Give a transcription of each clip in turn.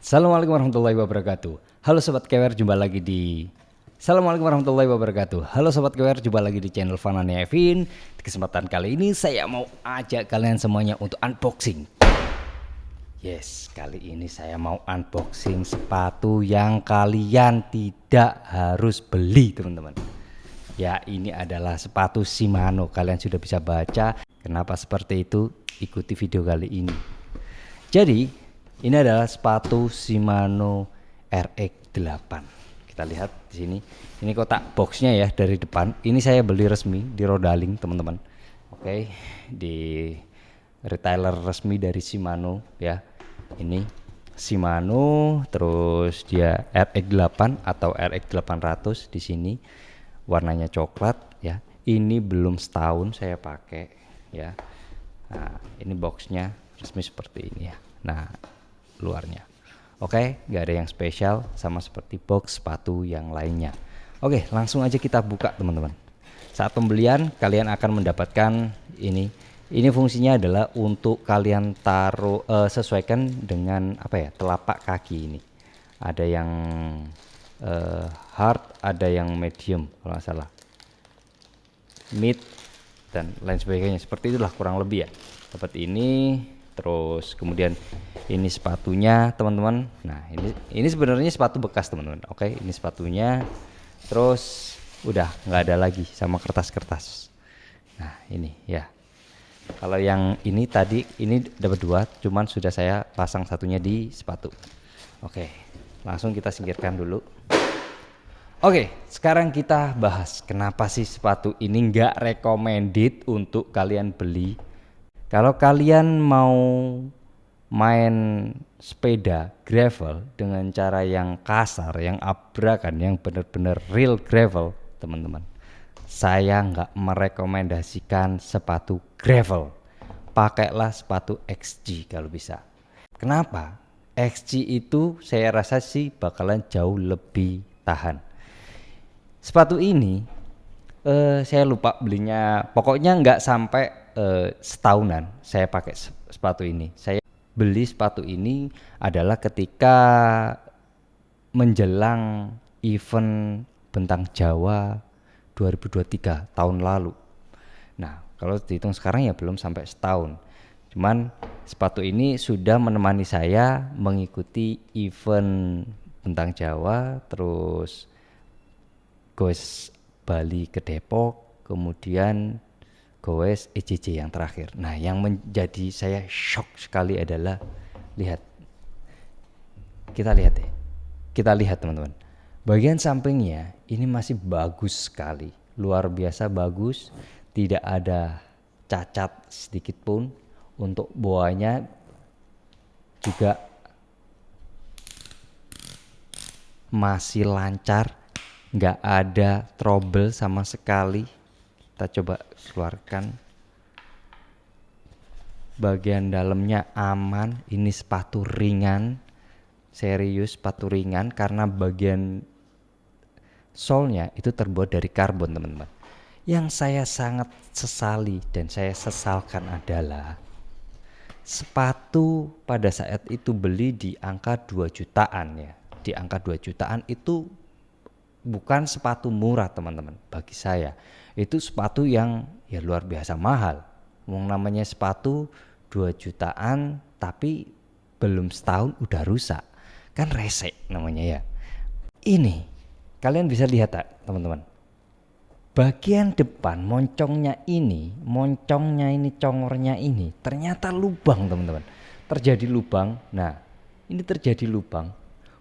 Assalamualaikum warahmatullahi wabarakatuh. Halo Sobat KWR, jumpa lagi di Assalamualaikum warahmatullahi wabarakatuh. Halo Sobat KWR, jumpa lagi di channel Fanani Evin. Di kesempatan kali ini saya mau ajak kalian semuanya untuk unboxing. Yes, kali ini saya mau unboxing sepatu yang kalian tidak harus beli, teman-teman. Ya, ini adalah sepatu Shimano. Kalian sudah bisa baca kenapa seperti itu. Ikuti video kali ini. Jadi, ini adalah sepatu Shimano RX8. Kita lihat di sini. Ini kotak boxnya ya dari depan. Ini saya beli resmi di Rodaling, teman-teman. Oke, di retailer resmi dari Shimano ya. Ini Shimano, terus dia RX8 atau RX800 di sini. Warnanya coklat ya. Ini belum setahun saya pakai ya. Nah, ini boxnya resmi seperti ini ya. Nah, luarnya oke, nggak ada yang spesial, sama seperti box sepatu yang lainnya. Oke, langsung aja kita buka, teman-teman. Saat pembelian kalian akan mendapatkan ini fungsinya adalah untuk kalian taruh sesuaikan dengan apa ya, telapak kaki. Ini ada yang hard, ada yang medium kalau nggak salah, mid dan lain sebagainya, seperti itulah kurang lebih ya. Dapat ini, terus kemudian ini sepatunya, teman-teman. Nah, ini sebenarnya sepatu bekas, teman-teman. Oke, ini sepatunya. Terus udah nggak ada lagi sama kertas-kertas. Nah, ini ya. Kalau yang ini tadi ini dapat dua, cuman sudah saya pasang satunya di sepatu. Oke, langsung kita singkirkan dulu. Oke, sekarang kita bahas kenapa sih sepatu ini nggak recommended untuk kalian beli. Kalau kalian mau main sepeda gravel dengan cara yang kasar, yang abrakan, yang benar-benar real gravel, teman-teman, saya nggak merekomendasikan sepatu gravel. Pakailah sepatu XG kalau bisa. Kenapa? XG itu saya rasa sih bakalan jauh lebih tahan. Sepatu ini saya lupa belinya, pokoknya nggak sampai setahunan saya pakai sepatu ini. Saya beli sepatu ini adalah ketika menjelang event Bentang Jawa 2023 tahun lalu. Nah, kalau dihitung sekarang ya belum sampai setahun. Cuman sepatu ini sudah menemani saya mengikuti event Bentang Jawa, terus goes Bali ke Depok, kemudian goes EJJ yang terakhir. Nah, yang menjadi saya shock sekali adalah kita lihat teman-teman, bagian sampingnya ini masih bagus sekali, luar biasa bagus, tidak ada cacat sedikit pun. Untuk bawahnya juga masih lancar, nggak ada trouble sama sekali. Kita coba keluarkan, bagian dalamnya aman. Ini sepatu ringan, serius sepatu ringan, karena bagian solnya itu terbuat dari karbon, teman-teman. Yang saya sangat sesali dan saya sesalkan adalah sepatu pada saat itu beli di angka 2 jutaan ya. Di angka 2 jutaan itu bukan sepatu murah, teman-teman. Bagi saya itu sepatu yang ya luar biasa mahal. Namanya sepatu 2 jutaan tapi belum setahun udah rusak, kan resek namanya ya. Ini kalian bisa lihat tak, teman-teman, bagian depan moncongnya ini congornya ini ternyata lubang, teman-teman. Terjadi lubang. Nah, ini terjadi lubang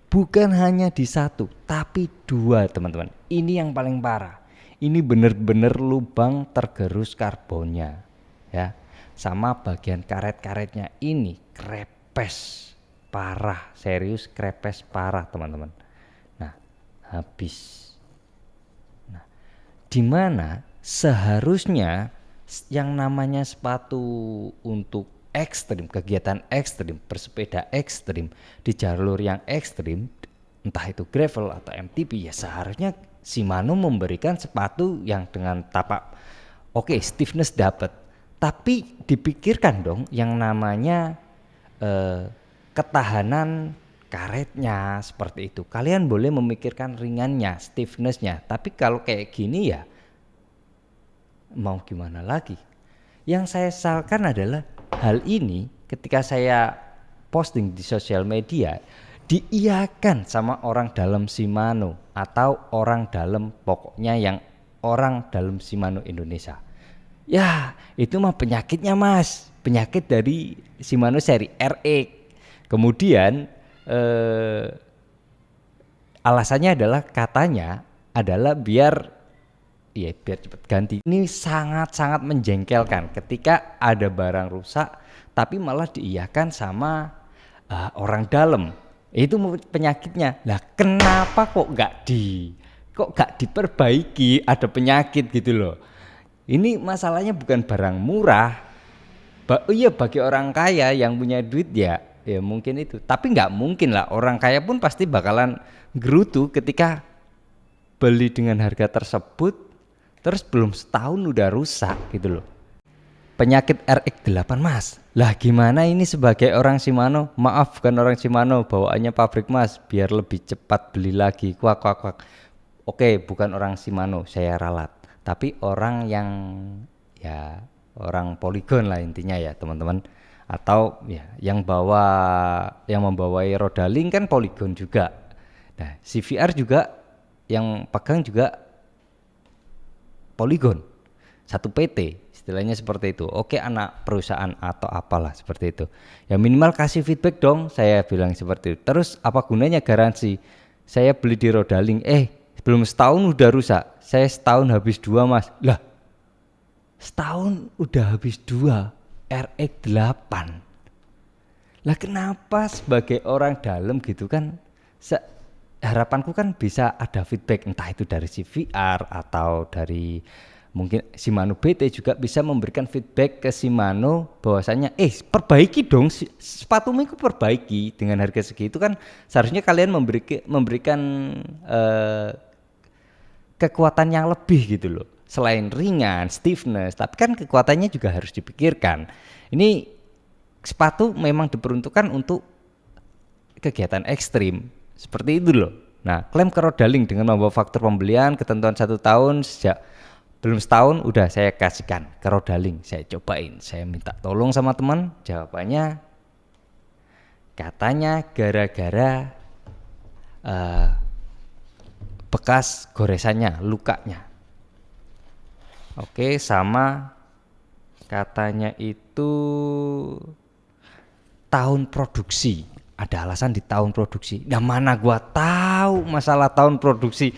bukan hanya di satu tapi dua, teman-teman. Ini yang paling parah. Ini bener-bener lubang tergerus karbonnya ya. Sama bagian karet-karetnya ini krepes parah, serius krepes parah, teman-teman. Nah, habis. Nah, dimana seharusnya yang namanya sepatu untuk ekstrim, kegiatan ekstrim, bersepeda ekstrim di jalur yang ekstrim, entah itu gravel atau MTB, ya seharusnya Shimano memberikan sepatu yang dengan tapak oke, stiffness dapat, tapi dipikirkan dong yang namanya ketahanan karetnya seperti itu. Kalian boleh memikirkan ringannya, stiffness-nya. Tapi kalau kayak gini ya mau gimana lagi? Yang saya sesalkan adalah hal ini ketika saya posting di sosial media diiyakan sama orang dalam Shimano atau orang dalam, pokoknya yang orang dalam Shimano Indonesia. Ya itu mah penyakitnya mas, penyakit dari Shimano seri RX. Kemudian alasannya adalah katanya adalah biar cepat ganti. Ini sangat-sangat menjengkelkan ketika ada barang rusak tapi malah diiyakan sama orang dalam. Itu penyakitnya. Lah kenapa kok gak diperbaiki, ada penyakit gitu loh. Ini masalahnya bukan barang murah. Bagi orang kaya yang punya duit ya mungkin itu. Tapi nggak mungkin lah, orang kaya pun pasti bakalan gerutu ketika beli dengan harga tersebut terus belum setahun udah rusak gitu loh. Penyakit RX8 mas. Lah gimana ini sebagai orang Shimano? Maaf bukan orang Shimano, bawaannya pabrik mas, biar lebih cepat beli lagi. Kuak. Oke, bukan orang Shimano, saya ralat. Tapi orang yang orang Polygon lah intinya ya teman-teman. Atau yang membawai Rodaling kan Polygon juga. Nah, CVR juga yang pegang juga Polygon, satu PT, istilahnya seperti itu. Oke, anak perusahaan atau apalah seperti itu. Ya minimal kasih feedback dong, saya bilang seperti itu. Terus apa gunanya garansi? Saya beli di Rodaling, belum setahun udah rusak. Saya setahun habis 2 mas. Lah, setahun udah habis 2 RX8. Lah kenapa sebagai orang dalam gitu kan? Harapanku kan bisa ada feedback, entah itu dari CVR atau dari mungkin Shimano BT juga bisa memberikan feedback ke Shimano bahwasanya perbaiki dong sepatumu itu, perbaiki dengan harga segitu kan seharusnya kalian memberikan kekuatan yang lebih gitu loh, selain ringan, stiffness, tapi kan kekuatannya juga harus dipikirkan. Ini sepatu memang diperuntukkan untuk kegiatan ekstrim seperti itu loh. Nah, klaim ke Rodaling dengan membawa faktur pembelian ketentuan 1 tahun, sejak belum setahun udah saya kasihkan ke Rodaling. Saya cobain, saya minta tolong sama teman, jawabannya katanya gara-gara bekas goresannya, lukanya. Oke, sama katanya itu tahun produksi. Ada alasan di tahun produksi. Nah mana gua tahu masalah tahun produksi.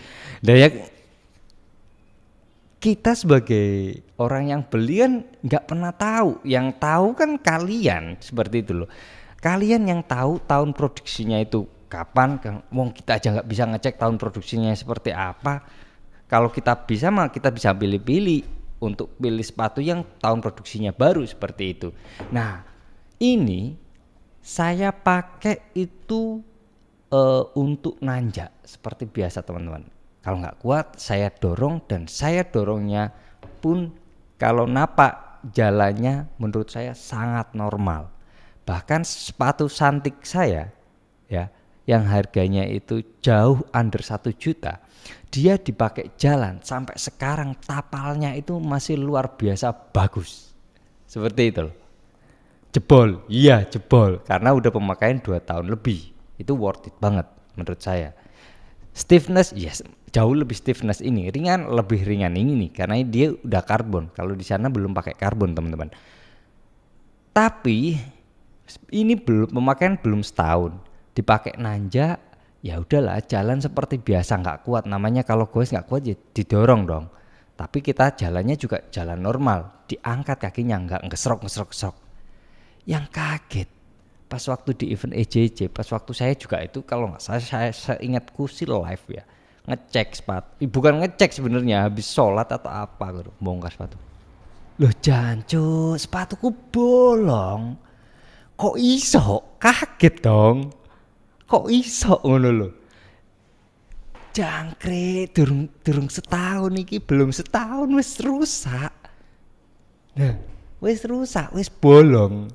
Kita sebagai orang yang beli kan nggak pernah tahu. Yang tahu kan kalian, seperti itu loh. Kalian yang tahu tahun produksinya itu kapan. Kita aja nggak bisa ngecek tahun produksinya seperti apa. Kalau kita bisa mah kita bisa pilih-pilih untuk pilih sepatu yang tahun produksinya baru seperti itu. Nah ini saya pakai itu untuk nanjak seperti biasa teman-teman. Kalau nggak kuat saya dorong, dan saya dorongnya pun kalau napak jalannya menurut saya sangat normal. Bahkan sepatu Santik saya ya yang harganya itu jauh under 1 juta, dia dipakai jalan sampai sekarang tapalnya itu masih luar biasa bagus. Seperti itu loh. Jebol karena udah pemakaian 2 tahun lebih. Itu worth it banget menurut saya. Stiffness jauh lebih stiffness ini, lebih ringan ini nih karena dia udah karbon. Kalau di sana belum pakai karbon teman-teman. Tapi ini pemakaian belum setahun, dipakai nanjak, ya udahlah jalan seperti biasa, nggak kuat. Namanya kalau goes nggak kuat ya didorong dong. Tapi kita jalannya juga jalan normal, diangkat kakinya, nggak ngesrok. Yang kaget pas waktu di event EJJ, pas waktu saya juga itu kalau nggak saya ingatku sih live ya, ngecek sepatu, bukan ngecek sebenarnya, habis sholat atau apa gitu, bongkar sepatu. Loh jancu, sepatuku bolong. Kok iso? Kaget dong. Kok iso ngono lho. Jangkrik, durung setahun iki, belum setahun wis rusak. Nah, wis rusak, wis bolong.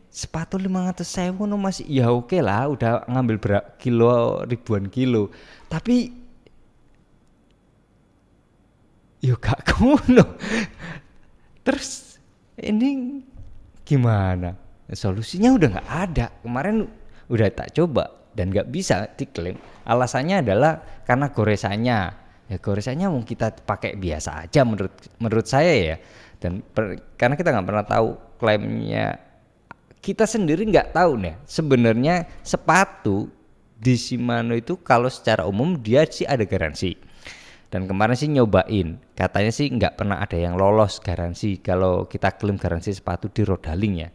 Sepatu 500.000 no masih ya oke lah, udah ngambil berapa kilo, ribuan kilo. Tapi yo gak ngono. Terus ini gimana? Solusinya udah nggak ada. Kemarin udah tak coba dan nggak bisa diklaim. Alasannya adalah karena goresannya. Ya goresannya mau kita pakai biasa aja menurut saya ya. Dan karena kita nggak pernah tahu klaimnya, kita sendiri nggak tahu nih sebenarnya sepatu di Shimano itu kalau secara umum dia sih ada garansi. Dan kemarin sih nyobain, katanya sih nggak pernah ada yang lolos garansi kalau kita klaim garansi sepatu di Rodaling ya.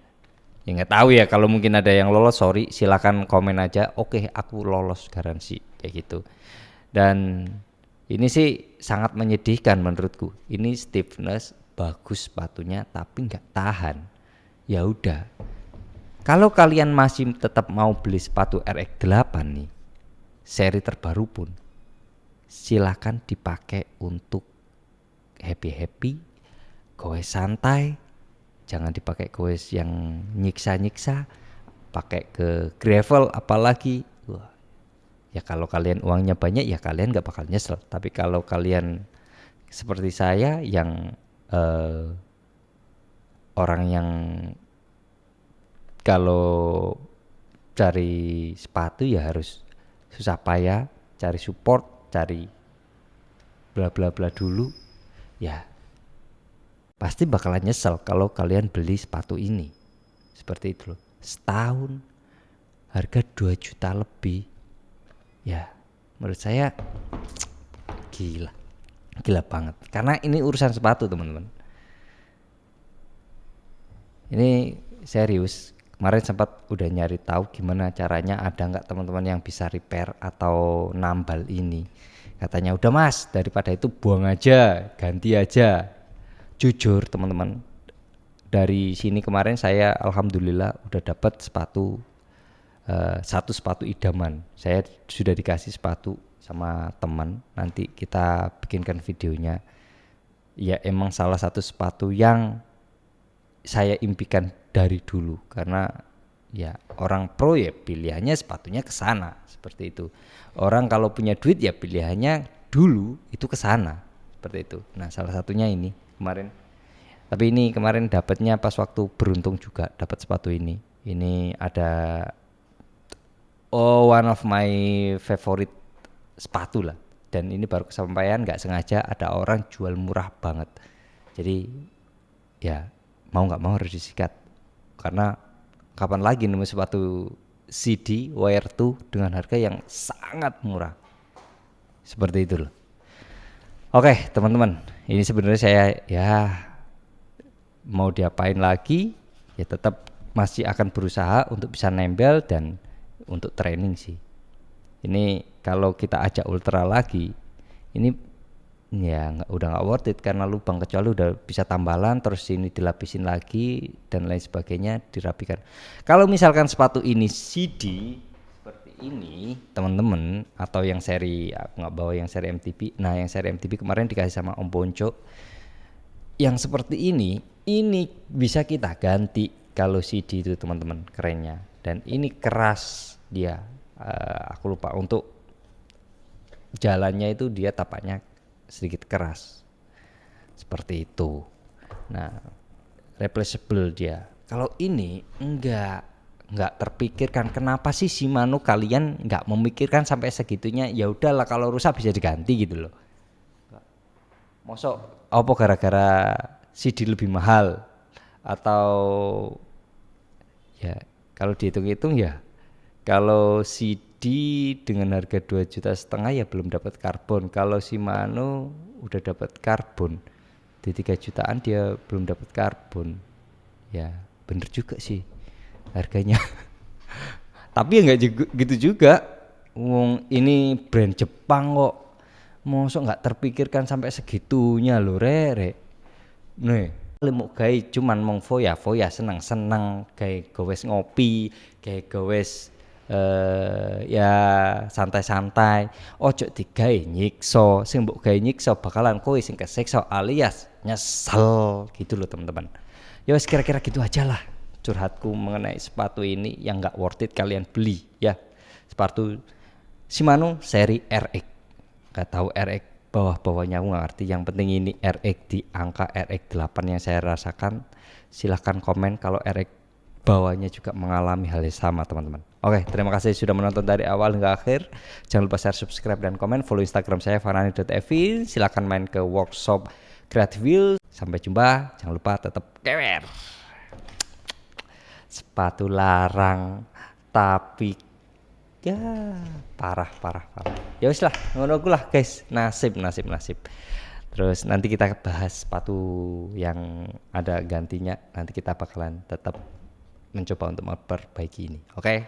Ya nggak tahu ya, kalau mungkin ada yang lolos, sorry, silakan komen aja. Oke, aku lolos garansi kayak gitu. Dan ini sih sangat menyedihkan menurutku. Ini stiffness bagus sepatunya, tapi nggak tahan. Ya udah. Kalau kalian masih tetap mau beli sepatu RX8 nih, seri terbaru pun, silakan dipakai untuk happy, goes santai, jangan dipakai goes yang nyiksa-nyiksa, pakai ke gravel apalagi. Wah, ya kalau kalian uangnya banyak ya kalian nggak bakal nyesel. Tapi kalau kalian seperti saya yang orang yang kalau cari sepatu ya harus susah payah, cari support, cari bla bla bla dulu, ya pasti bakalan nyesel kalau kalian beli sepatu ini. Seperti itu loh. Setahun harga 2 juta lebih. Ya, menurut saya gila banget. Karena ini urusan sepatu, teman-teman. Ini serius. Kemarin sempat udah nyari tahu gimana caranya, ada nggak teman-teman yang bisa repair atau nambal ini. Katanya udah mas, daripada itu buang aja, ganti aja. Jujur teman-teman, dari sini kemarin saya alhamdulillah udah dapat sepatu, satu sepatu idaman. Saya sudah dikasih sepatu sama teman, nanti kita bikinkan videonya. Ya emang salah satu sepatu yang saya impikan dari dulu, karena ya orang pro ya pilihannya sepatunya ke sana seperti itu. Orang kalau punya duit ya pilihannya dulu itu ke sana seperti itu. Nah, salah satunya ini kemarin. Tapi ini kemarin dapatnya pas waktu beruntung juga dapat sepatu ini. Ini ada one of my favorite sepatu lah. Dan ini baru kesampaian, nggak sengaja ada orang jual murah banget. Jadi ya mau nggak mau harus disikat, karena kapan lagi nemu sepatu CD Wire 2 dengan harga yang sangat murah seperti itu loh. Oke teman-teman, ini sebenarnya saya ya mau diapain lagi, ya tetap masih akan berusaha untuk bisa nempel dan untuk training sih. Ini kalau kita ajak ultra lagi, ini ya udah nggak worth it karena lubang, kecuali udah bisa tambalan terus ini dilapisin lagi dan lain sebagainya, dirapikan. Kalau misalkan sepatu ini CD seperti ini teman-teman, atau yang seri, aku nggak bawa yang seri MTB. Nah yang seri MTB kemarin dikasih sama Om Ponco yang seperti ini bisa kita ganti kalau CD itu teman-teman, kerennya. Dan ini keras dia, aku lupa untuk jalannya itu, dia tapaknya sedikit keras seperti itu. Nah replaceable dia. Kalau ini nggak terpikirkan. Kenapa sih Shimano kalian nggak memikirkan sampai segitunya? Ya udahlah, kalau rusak bisa diganti gitu loh. Mosok apa gara-gara CD lebih mahal, atau ya kalau dihitung-hitung ya, kalau CD dengan harga 2,5 juta ya belum dapat karbon. Kalau Shimano udah dapat karbon, di 3 jutaan dia belum dapat karbon. Ya bener juga sih harganya. Tapi ya nggak gitu juga. Ini brand Jepang kok, mosok nggak terpikirkan sampai segitunya loh rek. Nih mau gawe cuman mong foya seneng gawe gowes ngopi, gawe gowes ya santai-santai. Ojo digawe nyiksa, sing mbok gawe nyiksa bakalan kowe sing kesiksa alias nyesel gitu loh teman-teman. Ya wes kira-kira gitu aja lah. curhatku mengenai sepatu ini yang nggak worth it kalian beli ya. Sepatu Shimano seri RX. Nggak tahu RX bawah-bawahnya aku nggak ngerti. Yang penting ini RX di angka RX 8 yang saya rasakan. Silahkan komen kalau RX bawahnya juga mengalami hal yang sama teman-teman. Oke, terima kasih sudah menonton dari awal hingga akhir. Jangan lupa share, subscribe, dan komen. Follow Instagram saya fanani.evin. Silahkan main ke workshop Creative Wheel. Sampai jumpa. Jangan lupa tetap kewer. Sepatu larang tapi ya parah. Ya wis lah, ngono lah guys. Nasib. Terus nanti kita bahas sepatu yang ada gantinya. Nanti kita bakalan tetap mencoba untuk memperbaiki ini. Oke?